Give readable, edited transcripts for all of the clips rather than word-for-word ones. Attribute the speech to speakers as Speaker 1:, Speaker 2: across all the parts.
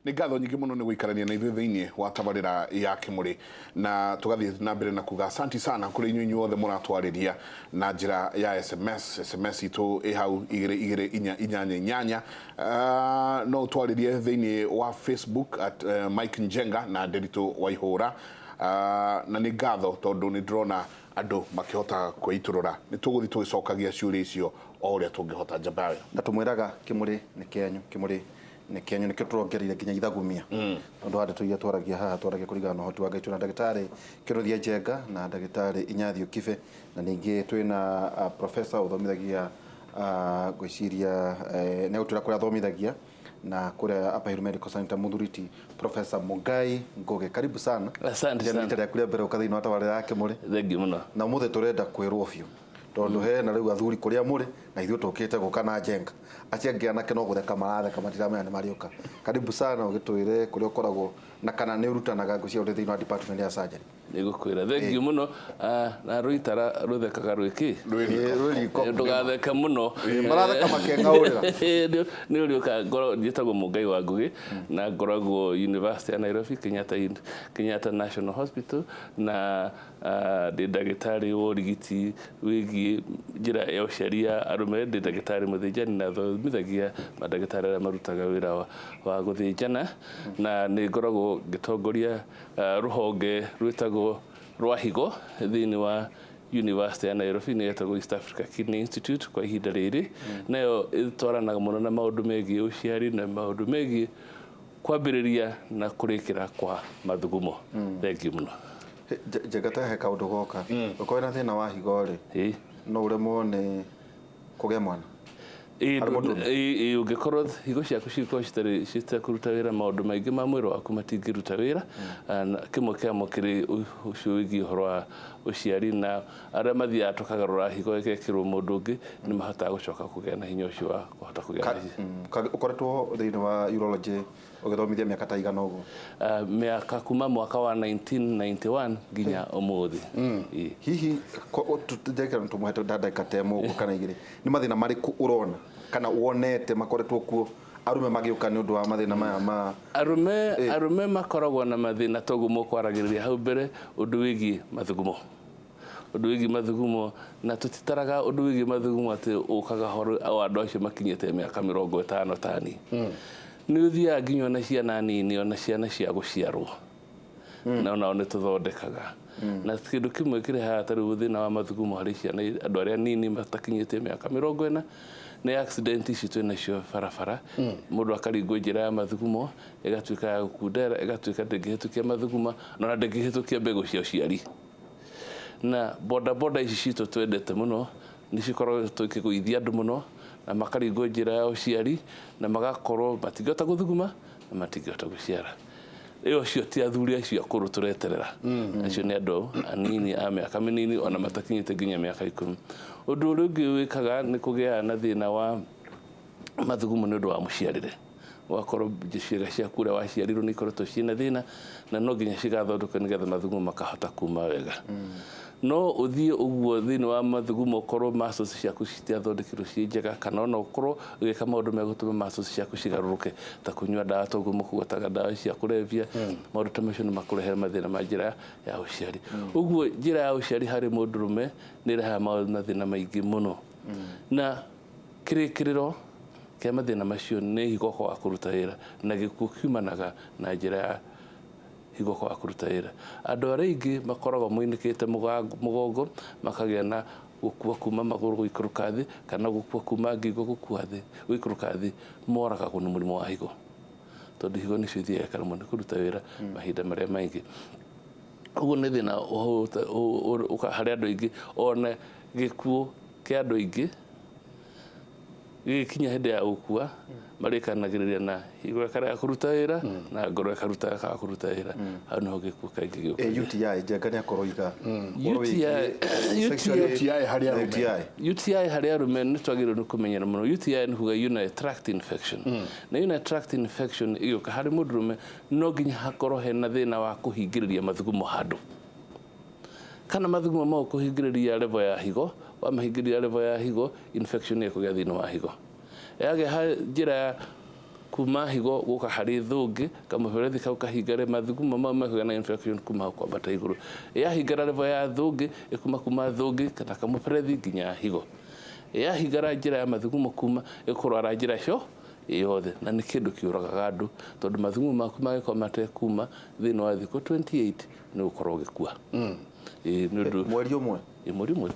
Speaker 1: Nĩ ngatho nyingĩ mũno nĩ gũikarania na ithuĩ thĩinĩ wa tabarĩra ya Kimũrĩ, na tũgathiĩ na mbere na kuga asanti sana kũrĩ inyuĩ inyuothe mũratwarĩria na njĩra ya SMS itũ ĩ hau 2288 no ũtwarĩrie thĩinĩ wa Facebook at Mike Njenga na Nderitu Waihũra, na nĩ ngatho tondũ nĩ ndĩrona andũ makĩhota kwĩitũrũra. Nĩ tũgũthiĩ tũgĩcokagia ciũria icio o ũrĩa tũngĩhota. Njambawe,
Speaker 2: na tũmwĩraga Kimũrĩ nĩ kĩanyu, Kimũrĩ nĩ kĩanyu, nĩkĩo tũrongereire nginya ithagumia tondũ andũ tũiria twaragia haha twaragia kũringana na ũhoti wa Ngai. Twĩna ndagĩtarĩ Kĩrũthia Njenga na ndagĩtarĩ Inyathi Kibe, na ningĩ twĩna professor uthomithagia gwĩciria nĩ gũtwĩra kũrĩa athomithagia na kũrĩa Upper Hill Medical Center Muthuriti, Professor Mugai Ngugi. Karibu sana.
Speaker 3: Asante sana.
Speaker 2: Nĩ kũrĩa mbere ũkathĩinĩ wa tabarĩra ya Kimũrĩ.
Speaker 3: Thengi mũno.
Speaker 2: Na mũthĩ tũrenda kwĩrwo biũ tondũ hena rĩu athuri kũrĩa mũrĩ na ithuĩ tũkĩte gũka na Njenga. Acio angĩ anake no gũtheka maratheka matiramenya nĩ marĩũka. Karibu sana, ũgĩtwĩre kũrĩa ũkoragwo na kana nĩ ũrutanaga ngũcia ũrĩ thĩinĩ wa department ya surgery.
Speaker 3: Nĩgũkwĩra thengi mũno, na rũitara rũthekaga rwĩkĩ
Speaker 2: rwĩriko
Speaker 3: ndũgatheke mũno
Speaker 2: maratheka makeng'aũrĩra.
Speaker 3: Nĩ ũrĩũka ngoro njĩtagwo Mugai wa Ngugi na ngoragwo University ya Nairobi, Kenyatta National Hospital, na ndĩ ndagĩtarĩ wa ũrigiti wĩgiĩ njĩra ya ũciari ya arũme. Ndĩ ndagĩtarĩ mũthĩnjani na thomithagia mandagĩtarĩ arĩa marutaga wĩra wa gũthĩnjana, na nĩ ngoragwo ngĩtongoria rũhonge rwĩtagwo rwa higo thĩinĩ wa University ya Nairobi, nĩ getagwo East Africa Kidney Institute kwa ihinda rĩrĩ. Nayo ĩtwaranaga mũno na maũndũ megiĩ ũciari na maũndũ megiĩ kwambĩrĩria na kũrĩkĩra kwa mathugumo. Thengi mũno.
Speaker 2: Njenga, he kaũndũ goka ũkorwo na thĩna wa higo rĩ no ũremwo nĩ kũgĩa mwana.
Speaker 3: Ũngĩkorwo higo ciaku cikorwo citakũruta wĩra, maũndũ maingĩ ma mwĩrĩ waku matingĩruta wĩra. Kĩmwe kĩamo kĩrĩ ũcio wĩgiĩ ũhoro wa ũciari, na arĩa mathiaga tũkagarũra higo ĩgekĩrwo mũndũ ũngĩ nĩ mahotaga gũcoka kũgĩa na hinya ũcio wa kũhota kũgĩa.
Speaker 2: Ũkoretwo thĩinĩ wa urology ũgĩthomithia mĩaka ta igana ũguo?
Speaker 3: Mĩaka kuma mwaka wa 1991 nginya ũmũthĩ.
Speaker 2: Hihi tũjekera tũmũhete ndagĩka ta ĩmwe ũguo kana igĩrĩ, nĩ mathĩna marĩkũ ũrona kana wonete makoretwo kuo arume magĩũka nĩ ũndũ wa mathĩna maya ma
Speaker 3: arume makoragwo na mathĩna toguo mũkwaragĩrĩria hau mbere, ũndũ wĩgiĩ mathugumo, na tũtitaraga ũndũ wĩgiĩ mathugumo atĩ ũkaga horo o andũ acio makinyĩte mĩaka 50 tani. Nĩ ũthiaga nginya na ciana nini, ona ciana cia gũciarwo na onao nĩ tũthondekaga. Na kĩndũ kĩmwe kĩrehaga tarĩu thĩna wa mathugumo harĩ ciana, andũ arĩa nini matakinyĩte mĩaka 40 nĩ accident ici twĩnacio barabara. Mũndũ akaringwo njĩra ya mathugumo, ĩgatuĩka ya gũkundera, ĩgatuĩka ndĩngĩhĩtũkia mathugumo na ona ndĩngĩhĩtũkia mbegũ cia ũciari. Na boda ici citũ twendete mũno nĩ cikoragwo tũkĩgũithia andũ mũno na makaringwo njĩra ya ũciari na magakorwo matingĩhota gũthuguma na matingĩhota gũciara. Ĩyo cio ti athuri acio akũrũ tũreterera, acio nĩ andũ anini a mĩaka mĩnini ona matakinyĩte nginya mĩaka 10. Ũndũ ũrĩa ũngĩ wĩkaga nĩ kũgĩa na thĩna wa mathugumo nĩ ũndũ wa mũciarĩre. Ũgakorwo ciĩga ciaku ũrĩa waciarirwo nĩ ikoretwo ciĩna thĩna na no nginya cigathondekwo nĩgetha mathugumo makahota kuma wega. No ũthiĩ ũguo thĩinĩ wa mathugumo ũkorwo muscles ciaku citiathondekirwo ciĩ njega, kana ona ũkorwo ũgĩka maũndũ megũtũma muscles ciaku cigarũrũke ta kũnyua ndawa toguo mũkũgwataga ndawa cia kũrebia. Maũndũ ta macio nĩ makũrehera mathĩna ma njĩra ya ũciari. Ũguo njĩra ya ũciari harĩ mũndũrũme nĩ ĩrehaga mathĩna maingĩ mũno, na kĩrĩkĩrĩro kĩa mathĩna macio nĩ higo kwaga kũruta wĩra, na gĩkuũ kiumanaga na njĩra ya higo kwaga kũruta wĩra. Andũ arĩa aingĩ makoragwo moinĩkĩte mũgongo, makagĩa na gũkua kuma magũrũ gũikũrũka thĩ, kana gũkua kuma ngingo gũikũrũka thĩ, moragagwo nĩ mũrimũ wa higo tondũ higo nĩcio ithiaga karemwo nĩ kũruta wĩra mahinda marĩa maingĩ. Ũguo nĩ thĩna harĩ andũ aingĩ, ona gĩkuũ kĩa andũ aingĩ gĩkinya hĩndĩ ya gũkua marĩkanagĩrĩria na higo ĩkarega kũruta wĩra na ngoro ĩkaruta kũruta wĩra. Hau nĩho gĩkuũ kaingĩ gĩũkaga.
Speaker 2: UTI, Njenga nĩ akoroiga
Speaker 3: UTI harĩ arũme nĩ twagĩrĩirwo nĩ kũmenyera mũno. UTI nĩ kuga urinary tract infection, na urinary tract infection ĩgĩũka harĩ mũndũrũme no nginya hakorwo hena thĩna wa kũhingĩrĩria mathugumo handũ, kana mathugumo mau kũhingĩrĩria level ya higo. Wamahingĩrĩria level ya higo, infection ĩkũgĩa thĩinĩ wa higo. Yagĩa njĩra ya kuma higo guka hari thungi kamuberethi kau kahingare mathugumo mau mekagĩa na infection kuma kwambata igũrũ yahingara level ya thungi kuma thungi kana kamuberethi nginya higo yahingara njĩra ya mathugumo kuma ĩkũrwara njĩra cio yothe na nĩ kĩndũ kĩũragaga andũ tondũ mathugumo maku mangĩkorwo matekuma thĩinĩ wa thikũ 28 nĩ ũkorwo ũgĩkua
Speaker 2: mweri ũmwe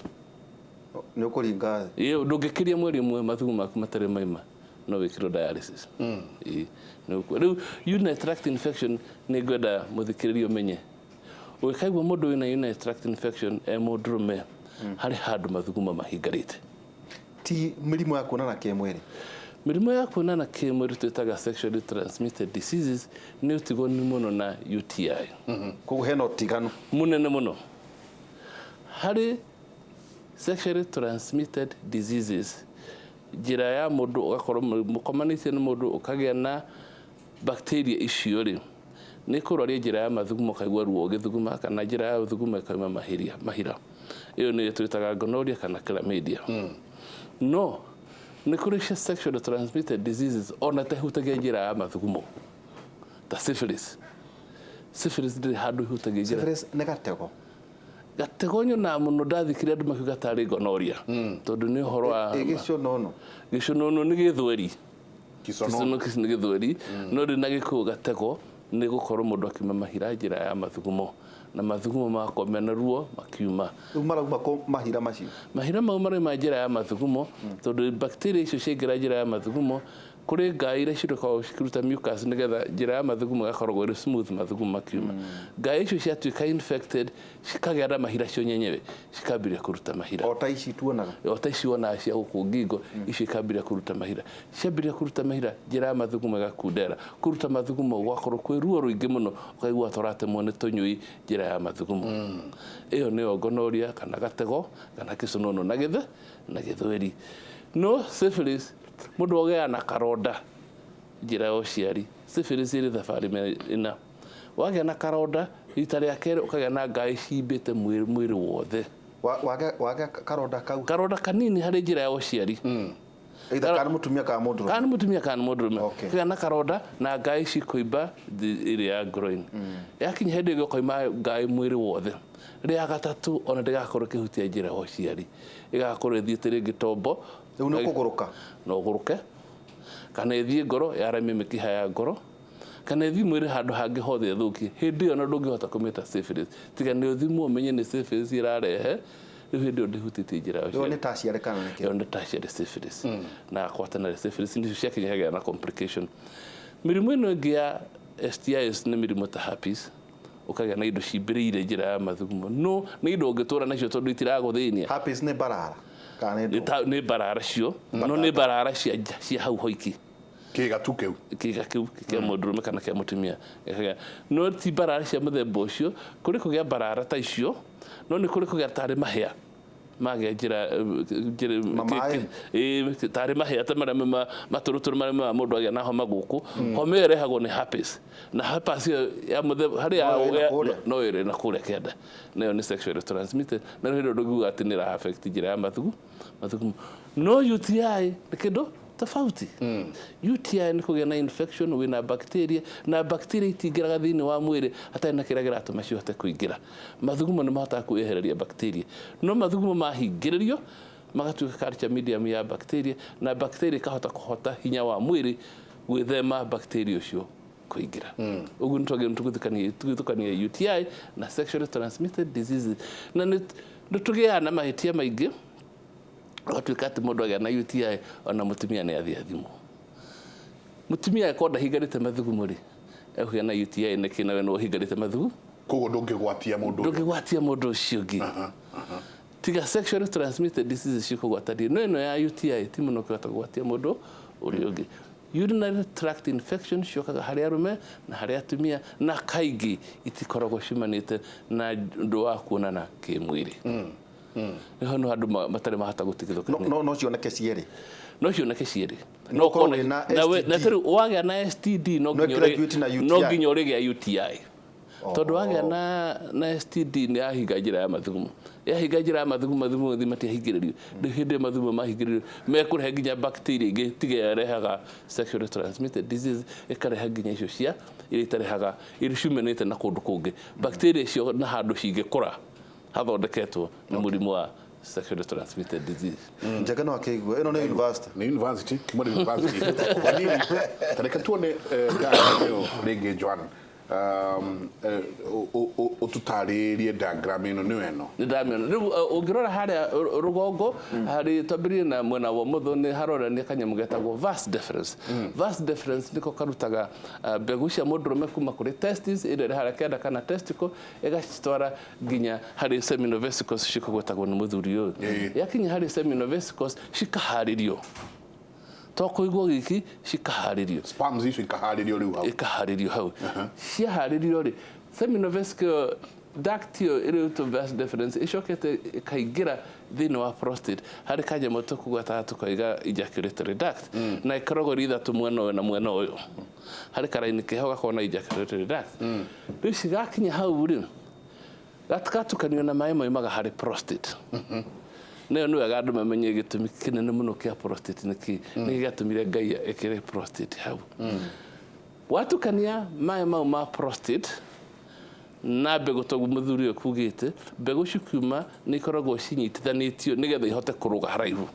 Speaker 2: nĩ ũkũringa
Speaker 3: ndũngĩkĩria mweri ũmwe mathugumo maku matarĩ maima no wĩkĩrwo dialysis rĩu urinary tract infection nĩ ngwenda mũthikĩrĩria ũmenye ũngĩkaigua mũndũ wĩna urinary tract infection mũndũrũme harĩ handũ mathugumo mahingarĩte
Speaker 2: ti mĩrimũ ya kuonana kĩmwĩrĩ
Speaker 3: mĩrimũ ya kuonana kĩmwĩrĩ twĩtaga sexually transmitted diseases nĩ ũtiganu mũno na UTI
Speaker 2: koguo hena ũtiganu
Speaker 3: mũnene mũno harĩ sexually transmitted diseases njĩra ya mũndũ ũgakorwo mũkomanĩtie na mũndũ ũkagĩa na bacteria icio rĩ nĩ kũrwaria njĩra ya mathugumo kaigua ruo ũgĩthuguma kana njĩra ya ũthuguma ĩkauma mahira ĩyo nĩyo twĩtaga gonorrhea kana chlamydia no nĩ kũrĩ sexually transmitted diseases ona tahutagia njĩra ya mathugumo ta syphilis ndĩrĩ handũ ihutagia njĩra
Speaker 2: syphilis nĩ
Speaker 3: gatego nyona mũno ndathikire andũ makiuga tarĩ gonorrhea tondũ nĩ ũhoro wa
Speaker 2: gĩconono
Speaker 3: nĩ gĩthweri gĩconono nĩ gĩthweri no rĩ na gĩkũũ gatego nĩ gũkorwo mũndũ akiuma mahira njĩra ya mathugumo na mathugumo makwa mena ruo makiuma
Speaker 2: marauma mahira macio
Speaker 3: mahira mau marauma njĩra ya mathugumo tondũ bacteria icio ciaingĩra njĩra ya mathugumo kũrĩ ngai iria cikoragwo cikĩruta mucus nĩgetha njĩra ya mathugumo ĩgakoragwo ĩrĩ smooth mathugumo makiuma ngai icio ciatuĩka infected cikagĩa na mahira cio nyenyewe cikambĩrĩria kũruta mahira
Speaker 2: o ta ici wonaga
Speaker 3: cia gũkũ ngingo icio ikambĩrĩria kũruta mahira ciambĩrĩria kũruta mahira njĩra ya mathugumo ĩgakundera kũruta mathugumo gwakorwo kwĩ ruo rũingĩ mũno ũkaigua tũratemwo nĩ tũnyũi njĩra ya mathugumo ĩyo nĩyo gonorrhea kana gatego kana kĩconono na gĩthweri no syphilis mũndũ ogea na karonda njĩra ya ũciari syphilis ĩrĩ thabarĩ ĩna wagĩa na karonda rita rĩa kerĩ ũkagĩa na ngai cimbĩte mwĩrĩ wothe
Speaker 2: wagĩa karonda
Speaker 3: kanini harĩ njĩra ya ũciari
Speaker 2: kana mũtumia kana mũndũrũme
Speaker 3: ũkagĩa na karonda na ngai cikũimba ĩrĩ ya groin yakinya hĩndĩ ĩngĩ ũkoima ngai mwĩrĩ wothe rĩa gatatũ ona ndĩgakorwo ĩkĩhutia njĩra ya ũciari ĩgakorwo ĩthiĩte rĩngĩ tombo
Speaker 2: rĩu nĩ kũgũrũka
Speaker 3: no ũgũrũke kana ĩthiĩ ngoro yaramie mĩkiha ya ngoro kana ĩthiĩ mwĩrĩ handũ hangĩ hothe thũkie hĩndĩ ĩyo na ndũngĩhota kũmĩta syphilis tiga nĩ ũthimwo ũmenye nĩ syphilis ĩrarehe rĩu hĩndĩ ĩyo ndĩhutĩtie njĩra ya ũciari
Speaker 2: nĩ tertiary kana nĩkĩ
Speaker 3: ĩyo nĩ tertiary syphilis na quaternary syphilis nĩcio ciakinyagĩra na complication mĩrimũ ĩno ĩngĩ ya STIs nĩ mĩrimũ ta herpes ũkagĩa na indo cimbĩrĩire njĩra ya mathugumo no nĩ indo ũngĩtũra nacio tondũ itiragũthĩnia
Speaker 2: herpes nĩ mbarara
Speaker 3: nĩ mbarara cio no nĩ mbarara cia hau hoiki
Speaker 1: kĩga kĩu
Speaker 3: kĩa mũndũrũme kana kĩa mũtumia no ti mbarara cia mũthemba ũcio kũrĩ kũgĩa mbarara ta icio no nĩ kũrĩ kũgĩa tarĩ mahĩa magĩa njĩra tarĩ mahĩa ta marĩa matũrũtũrũ marĩa mũndũ agĩa na homa gũkũ homa ĩyo ĩrehagwo nĩ herpes na herpes ya mũthemba harĩa no ĩrĩ na kũrĩa kĩanda nayo nĩ sexually transmitted na hĩndĩ ndũngiuga atĩ nĩ ĩra affect njĩra ya mathugumo no UTI nĩ kĩndũ tofauti UTI nĩ kũgĩa na infection wĩna bacteria na bacteria itingĩraga thĩinĩ wa mwĩrĩ hatarĩ na kĩrĩa kĩratũma cihote kũingĩra mathugumo nĩ mahotaga kwĩyehereria bacteria no mathugumo mahingĩrĩrio magatuĩka culture medium ya bacteria na bacteria ikahota hinya wa mwĩrĩ gwĩthema bacteria ũcio kũingĩra ũguo nĩ tũgĩtukania UTI na sexually transmitted diseases na nĩ tũgĩaga na mahĩtia maingĩ watuĩka atĩ mũndũ agĩa na UTI ona mũtumia nĩ athiĩ athimwo mũtumia akorwo ndahingarĩte mathugumo rĩ ekũgĩa na UTI nĩkĩ nawe nĩ ũhingarĩte mathugumo
Speaker 1: koguo ndũngĩgwatia mũndũ
Speaker 3: ũcio ũngĩ tiga sexually transmitted diseases cikũgwatanio no ĩno ya UTI ti mũno kũhota kũgwatia mũndũ ũrĩa ũngĩ urinary tract infection ciokaga harĩ arũme na harĩ atumia na kaingĩ itikoragwo ciumanĩte na ũndũ wa kuonana kĩmwĩrĩ nĩho no andũ matarĩ mahota gũtigithũkania
Speaker 2: no cioneke cierĩ
Speaker 3: no wagĩa na STD no nginya ũrĩgĩa UTI tondu wagĩa na STD nĩ yahinga njĩra ya mathugumo yahinga njĩra ya mathugumo thĩ matihingĩrĩrio rĩu hĩndĩ mathugumo mahingĩrĩrio mekũrehe nginya bacteria ingĩ tiga yarehaga sexually transmitted disease ĩkareha nginya icio cia iria itarehaga iria ciumanĩte na kũndũ kũngĩ bacteria icio na handũ cingĩkũra hathondeketwo nĩ mũrimũ wa sexually transmitted disease.
Speaker 2: Njaga no akĩigua ĩno nĩ university.
Speaker 1: Nĩ university kimwe university. Kwa nini tareka tuone diagram rĩngĩ Joan ututarĩrie diagram ĩno nĩ ĩno.
Speaker 3: Nĩ diagram rĩu ũngĩrora harĩa rũgongo harĩ twambĩrĩrie na mwena wa mũthũ nĩ haronania kanyamũ getagwo vas deferens. Vas deferens nĩko karutaga mbegũ cia mũndũrũme kuma kũrĩ testis ĩrĩa harĩa kĩanda kana testicle ĩgacitwara nginya harĩ seminovesicles cikagwetagwo nĩ mũthuri ũyũ. Yakinya harĩ seminovesicles cikaharĩrio tokũigwo gĩkĩ cikaharĩrio
Speaker 1: sperms icio ikaharĩrio rĩu hau
Speaker 3: ikaharĩrio hau ciaharĩrio rĩ seminovesical duct ĩyo ĩrĩ vas deferens ĩcokete ĩkaingĩra thĩinĩ wa prostate harĩ kanyamũ tũkũgweta tũkaiga ejaculatory duct na ĩkoragwo rĩ ithatũ mwena ũyũ na mwena ũyũ harĩ karaini keho gakorwo na ejaculatory duct rĩu cigakinya hau rĩ gatatukanio na maĩ moimaga harĩ prostate nĩyo nĩ wega andũ mamenye gĩtũmi kĩnene mũno kĩa prostate nĩ gĩatũmire Ngai ekĩre prostate hau watukania maĩ mau ma prostate na mbegũ toguo mũthuri ũyũ kugĩte mbegũ cikiuma nĩ ikoragwo cinyitithanĩtio nĩgetha ihote kũrũga haraihu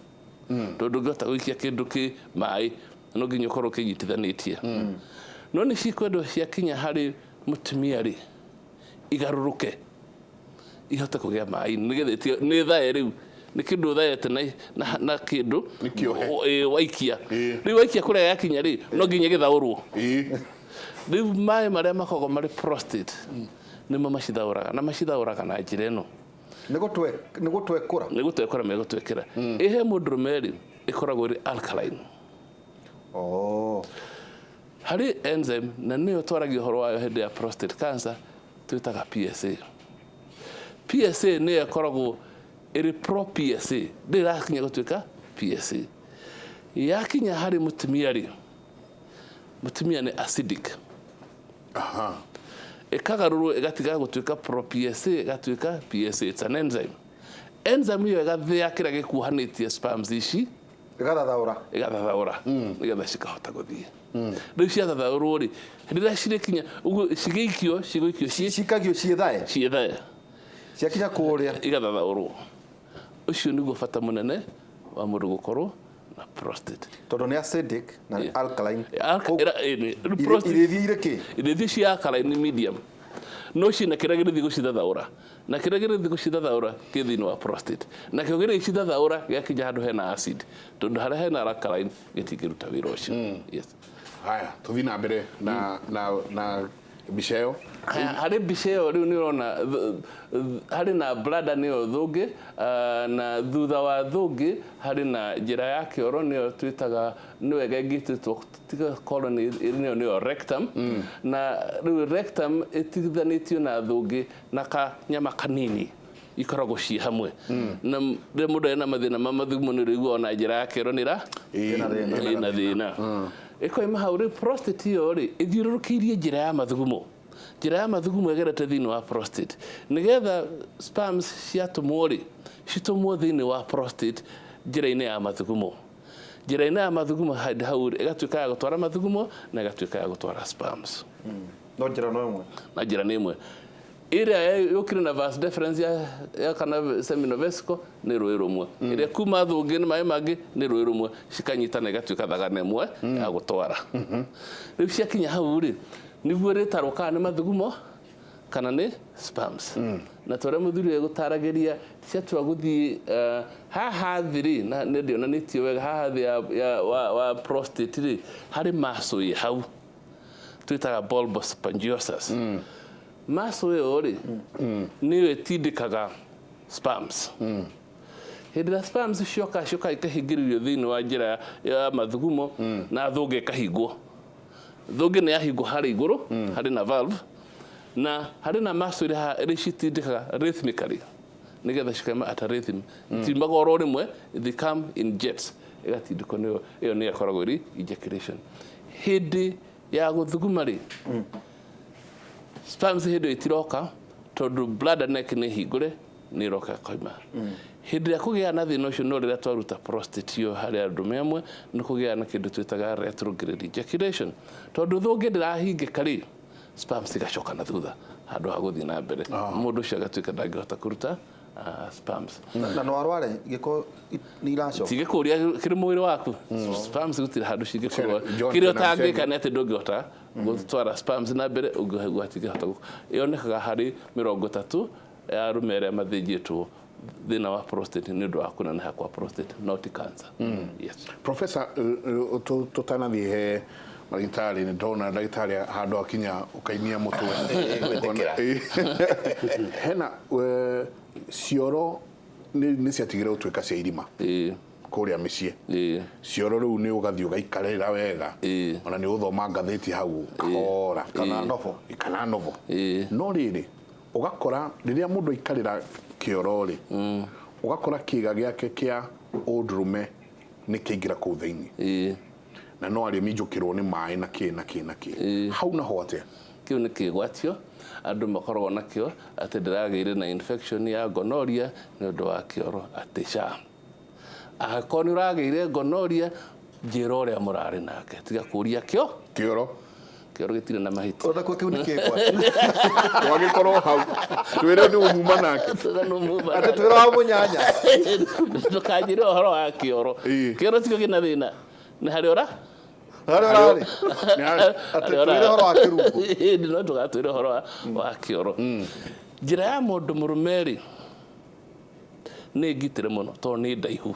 Speaker 3: tondũ ngĩhota gũikia kĩndũ kĩ maĩ no nginya ũkorwo kĩnyitithanĩtie no nĩ cikwendwo ciakinya harĩ mũtumia rĩ igarũrũke ihote kũgĩa maĩ nĩgetha nĩ thae rĩu nĩ kĩndũ thaete na kĩndũ waikia rĩu waikia kũrĩa yakinya rĩ no nginya gĩthaũrwo rĩu maĩ marĩa makoragwo marĩ prostate nĩmo macithaũraga na macithaũraga na njĩra ĩno
Speaker 2: nĩ gũtwekũra
Speaker 3: megũtwekĩra ĩhe mũndũrũme rĩ ĩkoragwo ĩrĩ alkaline harĩ enzyme na nĩyo twaragia ũhoro wayo hĩndĩ ya prostate cancer twĩtaga PSA nĩyo ĩkoragwo ĩrĩ pro PSA ndĩrakinya gũtuĩka PSA yakinya harĩ mũtumia rĩ mũtumia nĩ acidic ĩkagarũrwo ĩgatiga gũtuĩka pro PSA ĩgatuĩka PSA it's an enzyme ĩyo ĩgathĩa kĩrĩa gĩkuhanĩtie sperms ici
Speaker 2: ĩgathathaũra
Speaker 3: nĩgetha cikahota gũthiĩ rĩu ciathathaũrwo rĩ rĩrĩa cirĩkinya ũguo cigĩikio
Speaker 2: cikagio ciĩ thae ciakinya kũrĩa
Speaker 3: igathathaũrwo ũcio nĩguo bata mũnene wa mũndũ gũkorwo na prostate
Speaker 2: tondũ nĩ acidic na alkaline
Speaker 3: irĩthiĩ cia alkaline medium no ciĩna kĩrĩa gĩthiĩ gũcithathaũra na kĩrĩa gĩthiĩ gũcithathaũra kĩ thĩinĩ wa prostate na kĩo gĩthiĩ gũcithathaũra gĩakinya handũ hena acid tondũ harĩa hena alkaline gĩtingĩruta wĩra ũcio
Speaker 1: haya tũthiĩ na mbere na mbica ĩyo
Speaker 3: harĩ mbica ĩyo rĩu nĩ ũrona harĩ na bladder nĩyo thũngĩ na thutha wa thũngĩ harĩ na njĩra ya kĩoro nĩyo twĩtaga nĩ wega ĩngĩtĩtwo tiga colon nĩyo rectum na rĩu rectum ĩtigithanĩtio na thũngĩ na kanyama kanini ikoragwo ciĩ hamwe na rĩrĩa mũndũ ena mathĩna ma mathugumo nĩ ũrĩiguaga na njĩra ya kĩoro nĩ ĩna thĩna ĩkoima hau rĩ prostate ĩyo rĩ ĩthiũrũrũkĩirie njĩra ya mathugumo ĩgerete thĩinĩ wa prostate nĩgetha sperms ciatũmwo rĩ citũmwo thĩinĩ wa prostate njĩra-inĩ ya mathugumo hau ĩgatuĩka ya gũtwara mathugumo na ĩgatuĩka ya gũtwara sperms
Speaker 2: no njĩra no ĩmwe
Speaker 3: na njĩra nĩ ĩmwe ĩrĩa yũkire na vas deferens ya kana seminovesical nĩ rũĩ rũmwe ĩrĩa kuma thũngĩ nĩ maĩ mangĩ nĩ rũĩ rũmwe cikanyitana ĩgatuĩka thagana ĩmwe ya gũtwara rĩu ciakinya hau rĩ nĩguo rĩtarwo kana nĩ mathugumo kana nĩ sperms na tũrĩa mũthuri gũtaragĩria ciatua gũthiĩ haha thĩ rĩ na ndĩonanĩtio wega haha thĩ wa prostate rĩ harĩ muscle hau twĩtaga bulbous spongiosus muscle ĩyo rĩ nĩyo ĩtindĩkaga sperms hĩndĩ ĩrĩa sperms cioka ikahingĩrĩrio thĩinĩ wa njĩra ya mathugumo na thũngĩ ĩkahingwo thũngĩ nĩ yahingwo harĩ igũrũ harĩ na valve na harĩ na muscle ĩrĩa citindĩkaga rhythmically nĩgetha cikaima at a rhythm timaga oro rĩmwe they come in jets ĩgatindĩkwo ĩyo nĩyo ĩkoragwo ĩrĩ ejaculation hĩndĩ ya gũthuguma rĩ sperms hĩndĩ itiroka tondu bladder neck nĩ hingũre nĩ iroka koima hĩndĩ ya kũgĩa na thĩna ũcio no rĩrĩa twaruta prostate yo harĩ andũ amwe nĩ kũgĩa na kĩndũ twĩtaga retrograde ejaculation tondu thũngĩ ndĩrahingĩka rĩ sperms igacoka na thutha handũ ha gũthiĩ na mbere mũndũ ũcio agatuĩka ndangĩhota kũruta sperms
Speaker 2: na no arware gĩko nĩ iracoka
Speaker 3: tigĩkũria kĩrĩ mwĩrĩ waku sperms gũtirĩ handũ cingĩkorwo kĩrĩa ũtangĩka nĩ atĩ ndũngĩhota gũtwara sperms na mbere ũngĩhota yonekaga harĩ 30 ya arũme arĩa mathĩnjĩtwo thĩna wa prostate nĩ ũndũ wa kũneneha kwa prostate not cancer. Yes.
Speaker 1: Professor tutanathiĩ he ndagĩtarĩ nĩ ndona ndagĩtarĩ handũ akinya ũkainia mũtwe hena cioro nĩ ciatigire gũtuĩka cia irima kũrĩa mĩciĩ cioro rĩu nĩ ũgathiĩ ũgaikarĩra wega ona nĩ ũthoma ngathĩti hau kahora kana novo no rĩrĩ ũgakora rĩrĩa mũndũ aikarĩra kĩoro rĩ ũgakora kĩĩga gĩake kĩa ũndũrũme nĩ kĩingĩra kũu thĩinĩ na no arĩ minjũkĩrwo nĩ maĩ na kĩ hau naho atĩa
Speaker 3: kĩu nĩ kĩgwatio andũ makoragwo nakĩo atĩ ndĩragĩire na infection ya gonorrhea nĩ ũndũ wa kĩoro atĩ SHA akorwo nĩ ũragĩire gonorrhea njĩra ũrĩa mũrarĩ nake tiga kũria kĩoro gĩtirĩ na mahĩtia
Speaker 2: ona kwa kĩu nĩ kĩgwatio
Speaker 1: wagĩkorwo hau twĩre nĩ ũmuma nake
Speaker 2: atĩ twĩre wa mũnyanya
Speaker 3: ndũkanjĩre ũhoro wa kĩoro kĩoro tikio kĩna thĩna nĩ harĩ ũra no tũgatwĩre ũhoro wa kĩoro njĩra ya mũndũ mũrũme rĩ nĩ ngitĩre mũno tondũ nĩ ndaihu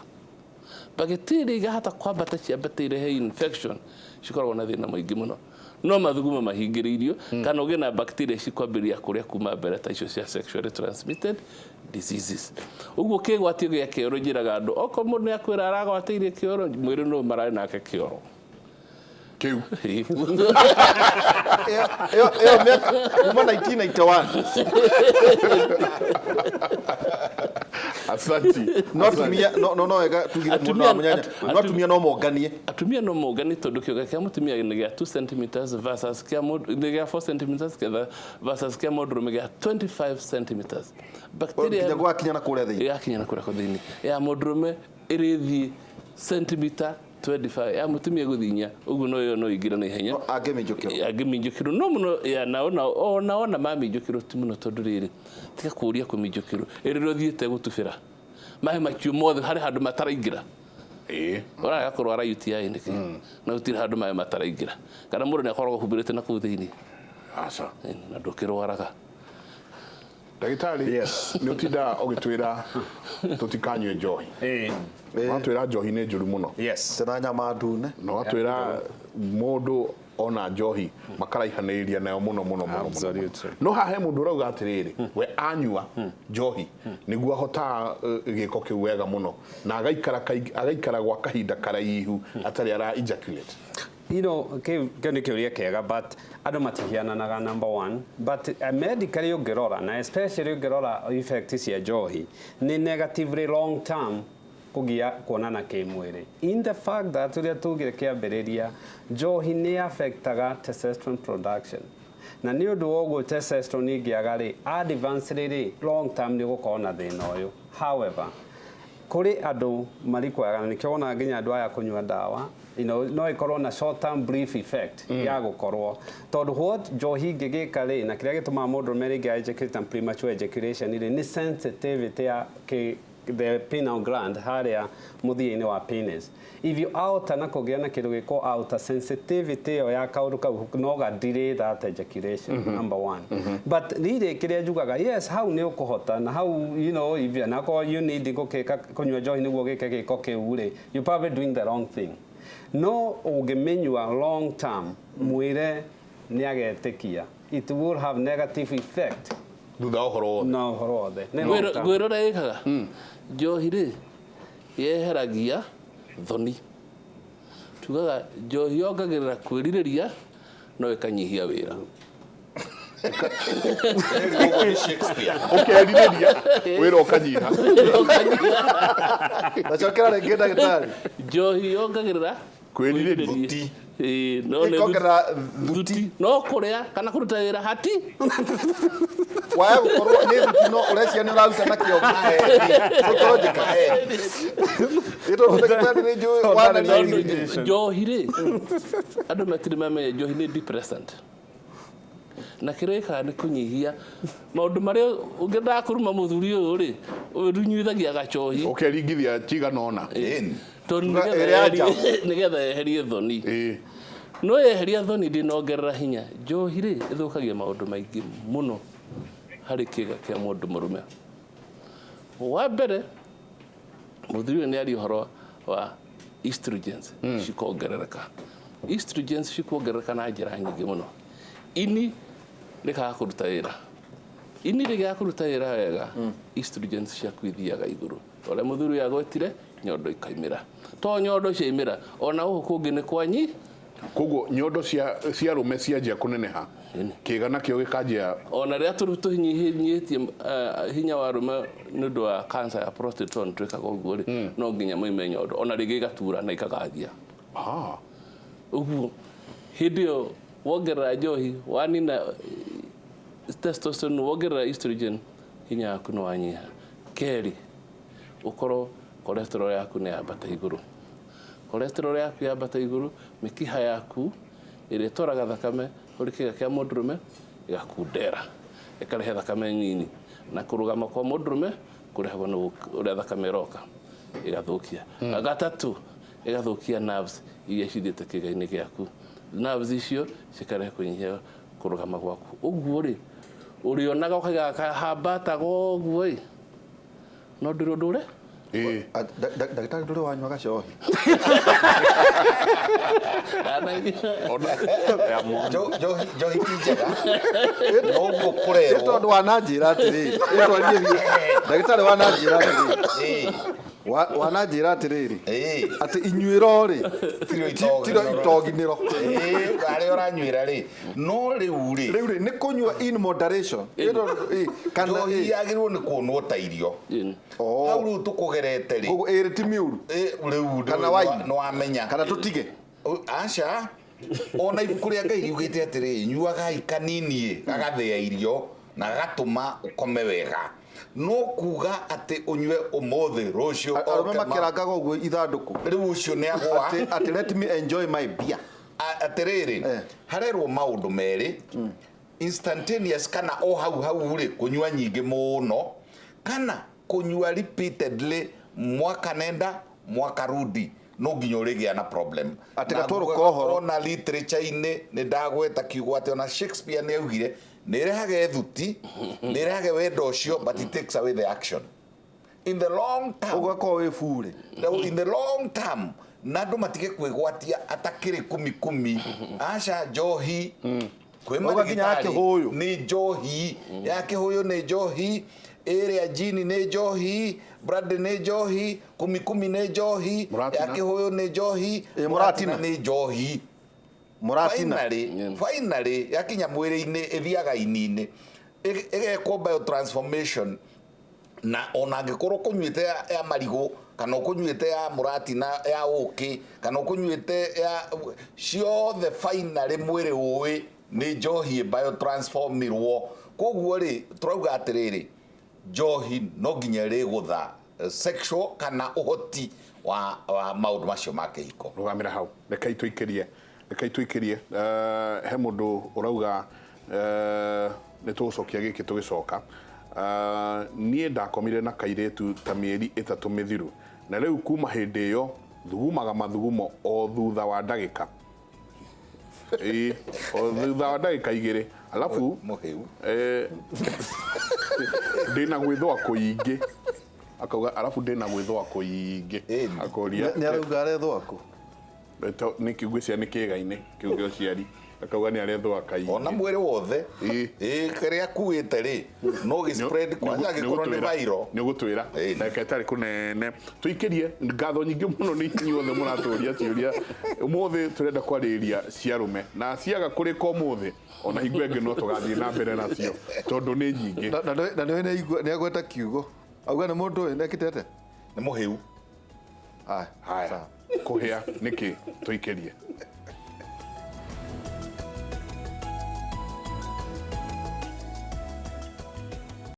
Speaker 3: bacteria igahota kwambata ciambate irehe infection cikoragwo na thĩna mũingĩ mũno no mathugumo mahingĩrĩirio kana ũgĩe na bacteria cikwambĩrĩria kũrĩa kuma mbere ta icio cia sexually transmitted diseases ũguo kĩgwatio gĩa kĩoro njĩraga andũ okorwo mũndũ nĩ akwĩra aragwatĩirie kĩoro mwĩrĩ no mararĩ nake kĩoro
Speaker 1: kĩu
Speaker 2: ĩyo mĩaka kuma 1991
Speaker 1: asanti
Speaker 2: no wega tugire mũndũ wa mũnyanya no atumia no monganie
Speaker 3: atumia no monganie tondũ kĩonga kĩa mũtumia nĩ gĩa 2 cm versus kĩa mũndũ nĩ gĩa 4 cm versus kĩa mũndũrũme gĩa 25 cm bacteria
Speaker 2: gwakinya na kũrĩa thĩinĩ
Speaker 3: yakinya na kũrĩa thĩinĩ ya mũndũrũme ĩrĩthiĩ centimeter 25 ya mutumia guthinya ugu no igira na ihenya angeminjukiro no muno ya naona maminjukiro ti muno tondu riri tika kuria kuminjukiro iriro thiete gutubira mahe makiu mothe hari handu mataraingira ora yakorwo ara UTI niki na utira handu mahe mataraingira kana mundu ne akorwo hubirite na kuu thiini
Speaker 1: asa
Speaker 3: na ndukirwaraga
Speaker 1: ndagĩtarĩ nĩ ũtinda ũgĩtwĩra tũtikanyue njohi watwĩra njohi nĩ njũru mũno
Speaker 2: tena nyama ndune
Speaker 1: na watwĩra mũndũ ona njohi makaraihanĩrĩria nayo mũno no hahe mũndũ ũrauga atĩrĩrĩ we anyua njohi nĩguo ahotaga gĩko kĩu wega mũno na agaikara gwa kahinda karaihu atarĩ ara ejaculate.
Speaker 4: You know, kĩu kĩũria kĩega but andũ matihiananaga number one but medically ũngĩrora na especially ũngĩrora effect cia njohi ni negatively long term kugia kuonana kĩmwĩrĩ in the fact that ũrĩa tugire kĩambĩrĩria njohi nĩ affectaga testosterone production na nĩ ũndũ woguo testosterone ĩngĩaga rĩ advanced rĩ long term nĩ gũkorwo na thĩna ũyũ. However kũrĩ andũ marikwaga na nĩkĩo wona nginya andũ aya kũnyua ndawa no ikorwo na short term brief effect ya gukorwo tondu what njohi ngigika ri na kiria gituma mundu meringa ejaculate and premature ejaculation ni sensitivity ya the pineal gland haria muthiini wa penis if you out na kugia na kindu giko outer sensitivity yo ya kaundu kau no ga delay that ejaculation number one but riri kiria njugaga yes how ni ukuhota na how you know if you na ko you need gukeka kunywa njohi niguo gike giko kiure you probably doing the wrong thing. No ũngĩmenyua long term mwĩre nĩ agetikia it will have negative effect
Speaker 1: thutha ũhoro
Speaker 3: wothe gwĩrora ĩkaga njohi rĩ yeheragia thoni tugaga njohi yongagĩrĩra kwĩrirĩria no ĩkanyihia wĩra
Speaker 1: ũkerirĩria wĩra ũkanyiha
Speaker 2: ndacokera rĩngĩ ndagĩtarĩ
Speaker 3: njohi yongagĩrĩra
Speaker 1: kwĩrirĩria
Speaker 3: no ne
Speaker 2: Ĩkongerera
Speaker 3: thuti no kuria kana kuruta wĩra hati
Speaker 2: waya gukorwo nĩ thuti no ũrecia nĩ ũraruta na kĩo
Speaker 3: njohi rĩ andũ matirĩ mamenya njohi nĩ depressant na kĩreka nĩ kũnyihia maũndũ marĩa ũngĩenda kũruma mũthuri ũyũ rĩ ũnyuithagia gacohi
Speaker 1: ũkeringithia cigana ona
Speaker 3: nĩgetha eherie thoni no yeheria thoni ndĩnongerera hinya njohi rĩ ĩthũkagia maũndũ maingĩ mũno harĩ kĩga kĩa mũndũ mũrũme wa mbere mũthuri ũyũ nĩ ari ũhoro wa estrogens cikongerereka estrogens cikongerereka na njĩra nyingĩ mũno ini rĩkaga kũruta wĩra ini rĩgĩaga kũruta wĩra wega estrogens ciaku ithiaga igũrũ ũrĩa mũthuri agwetire nyondo ikaimĩra to nyondo ciaimĩra ona ũũ kũngĩ nĩ kwanyi
Speaker 1: koguo nyondo cia rũme cianjia kũneneha kĩga nakĩo gĩkanjia
Speaker 3: ona rĩrĩa tũnyihĩtie hinya wa rũme nĩ ũndũ wa cancer ya prostate on twĩkaga ũguo rĩ no nginya moime nyondo ona rĩngĩ igatura na ikagathia ũguo hĩndĩ ĩyo wongerera njohi wanina testosterone wongerera estrogen hinya waku nĩ wanyiha kerĩ ũkorwo cholesterol yaku nĩ yambata igũrũ cholesterol yaku yambata igũrũ mĩkiha yaku ĩrĩa ĩtwaraga thakame kũrĩ kĩga kĩa mũndũrũme ĩgakundera ĩkarehe thakame nini na kũrũgama kwa mũndũrũme kũrehagwo nĩ ũrĩa thakame ĩroka ĩgathũkia gatatũ ĩgathũkia nerves iria cithiĩte kĩga-inĩ gĩaku nerves icio cikarehe kũnyihia kũrũgama gwaku ũguo rĩ ũrĩonaga ũkaiga kahambataga ũguo ĩ no ndĩrĩ ũndũ ũrĩa
Speaker 2: ndagĩtarĩ ndũrĩ wanyua gacohi njohi ti njega noguo kũrerwo tondũ wananjĩra atĩrĩrĩ ndagĩtarĩ wananjĩra atĩrĩrĩ wananjĩra atĩrĩrĩ atĩ inyuĩro rĩ tiro itoginĩro harĩa ũranyuĩra rĩ no rĩu rĩ nĩ kũnyua in moderation kana yagĩrĩirwo nĩ kuonwo ta irio hau rĩu tũkũgerete rĩ koguo ĩrĩ ti mĩũru rĩu kana nĩ wamenya kana tũtige aca ona ibuku rĩa Ngai riugĩte atĩrĩ nyuagai kanini gagathĩa irio na gagatũma ũkome wega no kuga atĩ ũnyue ũmũthĩ rũciũ arũme makĩrangaga ũguo ithandũkũ rĩu ũcio nĩ agwa atĩ let me enjoy my beer atĩrĩrĩ harerwo maũndũ merĩ instantaneous kana o hau rĩ kũnyua nyingĩ mũno kana kũnyua repeatedly mwaka nenda mwaka rudi no nginya ũrĩgĩa na problem atigatũrũ kohoro ona literature-inĩ nĩ ndagweta kiugo atĩ ona Shakespeare nĩ augire nĩ rehage thuti nĩ rehage wendo ũcio but it takes away the action in the long term ũgakora wĩ bure in the long term na andũ matige kwĩgwatia atakĩrĩ kumi aca njohi kwĩ marigitari nĩ njohi ya kĩhũyũ nĩ njohi ĩrĩa jini nĩ njohi brand nĩ njohi kumi nĩ njohi ya kĩhũyũ nĩ njohi mũratina nĩ njohi finally yakinya mwĩrĩ-inĩ ĩthiaga ini-inĩ ĩgekwo biotransformation na ona angĩkorwo kũnyuĩte ya marigũ kana ũkũnyuĩte ya mũratina ya ũkĩ kana ũkũnyuĩte ya ciothe finally mwĩrĩ ũĩ nĩ njohi biotransformirwo koguo rĩ tũrauga atĩrĩrĩ njohi no nginya rĩgũtha sexual kana ũhoti wa maũndũ macio ma kĩhiko
Speaker 1: rũgamĩra hau reke itũikĩrie he mũndũ ũrauga nĩ tũgũcokia gĩkĩ tũgĩcoka niĩ ndakomire na kairĩtu ta mĩeri 3 mĩthiru na rĩu kuma hĩndĩ ĩyo thugumaga mathugumo o thutha wa ndagĩka o thutha wa ndagĩka 2 alafu ndĩna gwĩthũa kũingĩ akauga alafu ndĩna gwĩthũa kũingĩ akoria
Speaker 2: nĩ arauga arethũa kũ
Speaker 1: nĩ kiugo nĩ kĩga-inĩ kiugo gĩa ũciari akauga nĩ arethũa kaingĩ
Speaker 2: ona mwĩrĩ wothe kĩrĩa akuĩte rĩ no gĩ-spread kwanja gĩkorwo nĩ viral
Speaker 1: nĩ ũgũtwĩra ndagĩka ĩtarĩ kũnene tũikĩrie ngatho nyingĩ mũno nĩ inyuothe mũratũria ciũria ũmũthĩ tũrenda kwarĩrĩria cia rũme na ciaga kũrĩka ũmũthĩ ona hingo ĩngĩ no tũgathiĩ na mbere nacio tondũ nĩ nyingĩ na nĩ agweta kiugo auga nĩ mũndũ ũyũ nekĩte atĩa
Speaker 2: nĩ mũhĩu
Speaker 1: haya kũhĩa nĩkĩ tũikĩrie